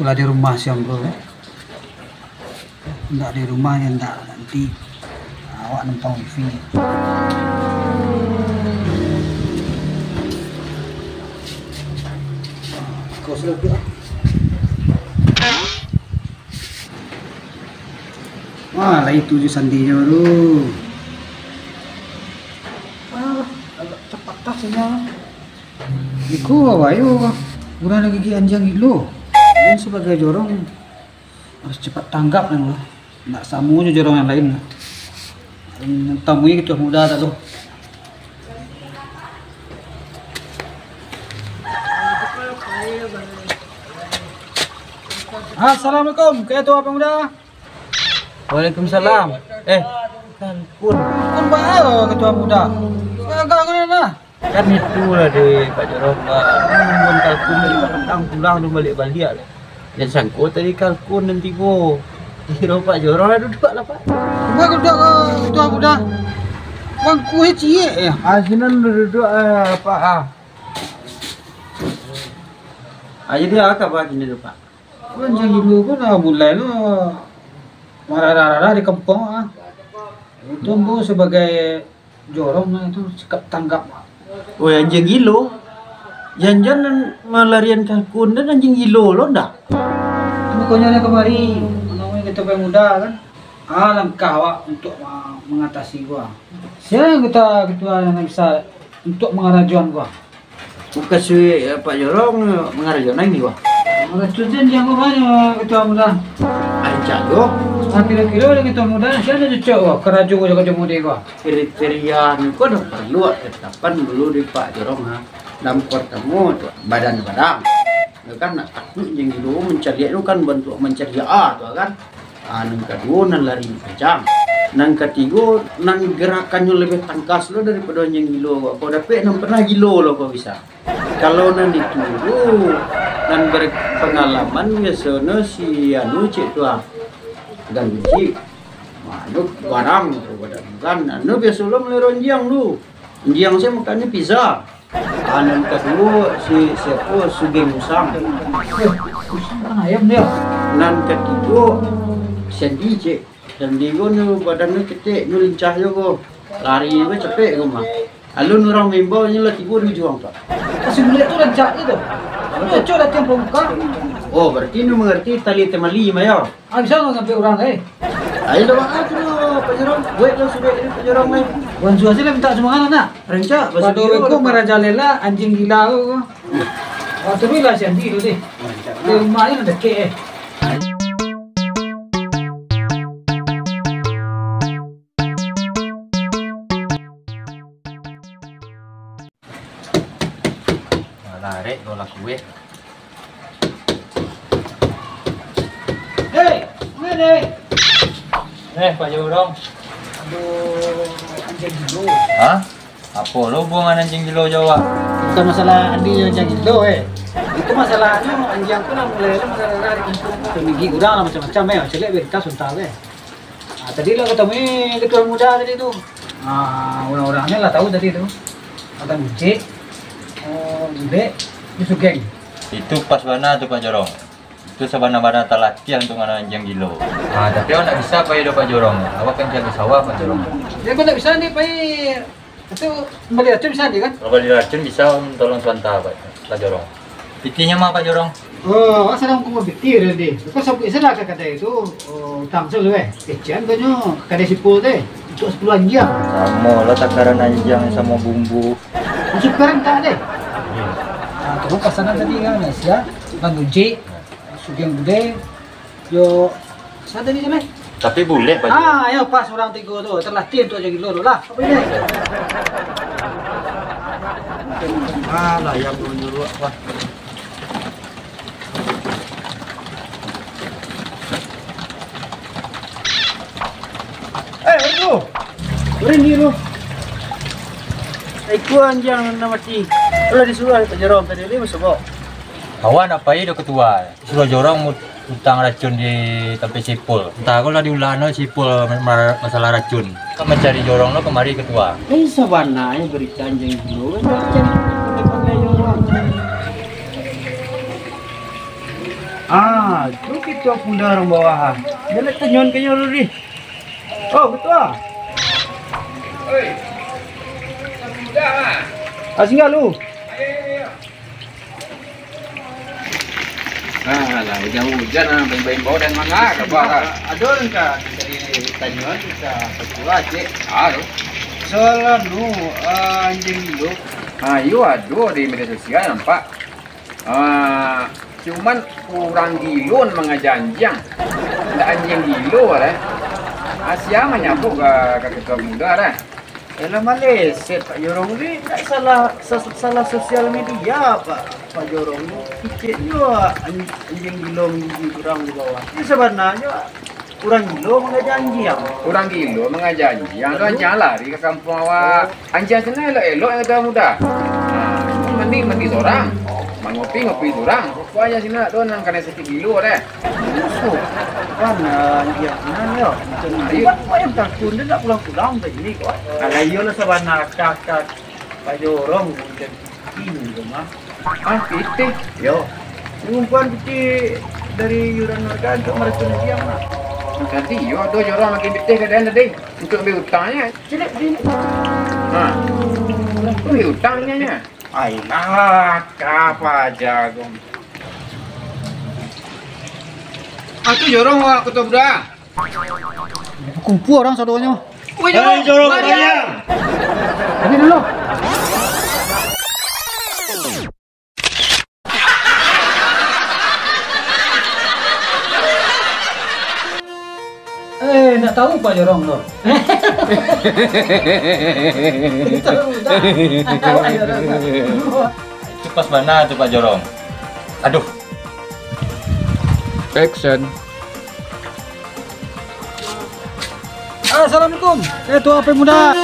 Itulah di rumah siang bro. Enggak di rumah ya enggak nanti awak numpang wifi. Kau sudah. Wah, lah itu je sandinya baru. Wah, agak cepat tak sinyal. Iku ayo, udah lagi gigi anjang gilo. Ini sebagai jorong harus cepat tanggap kan loh. Nggak samunya jorong yang lain. Temui gitu mudah tak loh. Assalamualaikum, kayak tua pemuda. Waalaikumsalam. Kalkun. Kan baik ketua muda. Agak mana? Kan itu lah di Pak Jorong. Mun kalkun dari Padang pulang tu balik-balik lah. Dan sangko tadi kalkun nanti go. Kira Pak Jorong ada duduk lah Pak. Enggak duduk ketua muda. Bangku cie ya. Asinan duduk Pak. Jadi apa Pak ini tu Pak? Kan jadi dulu kan mulai lo marah-marah di kampung itu bu sebagai jorong itu sikap tanggap. Oh anjing gilo. Jangan melarian kalkun dan anjing gilo lo ndak? Pokoknya kemari namanya kita pemuda kan. Langkah awak untuk mengatasi gua. Siapa yang kita ketua yang bisa untuk mengarajuan gua? Bukan si Pak Jorong mengarajuan lagi wah. Mengarajuan yang gua banyak ketua muda. Ancak go. Kira-kira dengan ketua muda siapa yang cocok gua keraju gua jaga muda gua. Kriteria itu ada perlu ketetapan dulu di Pak Jorong dalam ketemu badan kan nak takut yang dulu mencari itu kan bentuk mencari tuh kan nang kedua nan lari kencang nang ketiga nang gerakannya lebih tangkas lo daripada yang gilo kau dapat nang pernah gilo lo kau bisa kalau nan ditunggu nan berpengalaman biasanya si anu cik tua dan uji anu barang badan kan anu biasa lo meliron jiang lu jiang saya makannya pizza nang kedua si siapa Sugeng Musang Musang kan ayam dia. Nan ketiga Sandy cik Sandy go nu badannya ketik nu lincah jo go lari go cepet go mah alun orang member nya lah tiga juang pak Kasih mulia tu rancak itu. Itu cocok latihan pembuka. oh berarti nu mengerti tali temali mah ya Bisa nggak sampai orang ayo dah bang tu Pak Jorong buat lo sudah ini Pak Jorong mai Wan Suasi lah minta semangat nak. rancak Waduh, aku merajalela anjing gila aku. Waktu ni lah Sandy tu deh. Di rumah ni ada kek. lari kau laku Hei, mana? Pak Jorong Aduh, anjing gilo. hah apa lo hubungan anjing gilo Jawa Bukan masalah Andi yang anjing gilo Itu masalahnya anjing aku lah mulai masalah dari kampung. Tinggi gudang lah macam-macam Cakap berita suntal tadi lah ketemu ketua muda tadi tu. Orang-orangnya lah tahu tadi tu. Ada Mucik, Bude, Sugeng. Itu pas mana tuh Pak Jorong? Itu sabana-bana latihan tuh mana anjing gilo. Tapi awak nak bisa Pak Pak Jorong. Awak kan jaga sawah Pak Jorong. Ya kau tak bisa nih Pak. Itu kembali racun bisa nih kan? Kalau diracun bisa tolong swanta Pak Jorong. Pitinya mah Pak Jorong. Oh, asal aku mau bitir deh. Kau sampai sana kata itu. Tangsel kecian kau nyo. Kada sipul deh. Untuk 10 anjing. Sama lo takaran anjing sama bumbu. Masuk perang tak deh. Terus pasangan tadi kan Asia, Bang Uji, Sugeng Bude, yo sada ni sampai. Tapi boleh Pak Jorong. Ya pas orang tiga tu terlatih untuk jadi lolo lah. Apa ini? lah yang menyuruh wah lu berani lu aku anjang nama mati kalau disuruh Pak Jorong tadi dia masuk kok Kawan apa itu ketua? Suruh Jorong utang racun di tempat sipul. Entah aku lah diulano sipul masalah racun. Kau mencari Jorong lo kemari ketua. Sabana yang berita anjing dulu kan pakai Jorong. Itu ketua muda orang bawahan. Dia nak tunyon kayaknya lu di. Oh, ketua. Oi. Muda mah. Singgah lu. Lah, hujan-hujan bain-bain bau dan mangga kabar. Ada orang ka dari tunyon kita ketua cek. Aduh. Soalan lu anjing lu. Ayo aduh di media sosial nampak. Cuman kurang gilon mengajanjang. Ndak anjing gilo lah. Asia menyapu ke ketua muda lah. Elah Malaysia Pak Jorong ni tak salah sosial media Pak Jorong ni kicik juga anjing gilo menggigit orang di bawah. Ini sebenarnya kurang gilo mengajanjang. Kurang gilo mengajanjang. Lu anjang lari ke kampung awak. Anjang sana elok-elok yang ketua muda. Mandi seorang. Ngopi seorang. Pokoknya sini tu nang kena sakit gilo deh. Musuh kan dia mana ya? Ayo yang takut dia nak pulang ke sini kok. Kalau iya lah sebenarnya kakak Pak Jorong mungkin ini rumah. Kita. Yo. Umpan piti dari yuran warga untuk mereka dia mah. Nanti yo do jorong makin betih ke dan tadi untuk ambil hutangnya. Cilek sini. Ambil hutangnya nya. Ayolah, apa jagung. Itu jorong wak ketua muda. Kumpul orang saudaranya. Woi jorong banyak. Ini dulu. Nak tahu Pak Jorong tu. Itu pas mana tuh Pak Jorong? Aduh. Action. Assalamualaikum. Ketua Pemuda.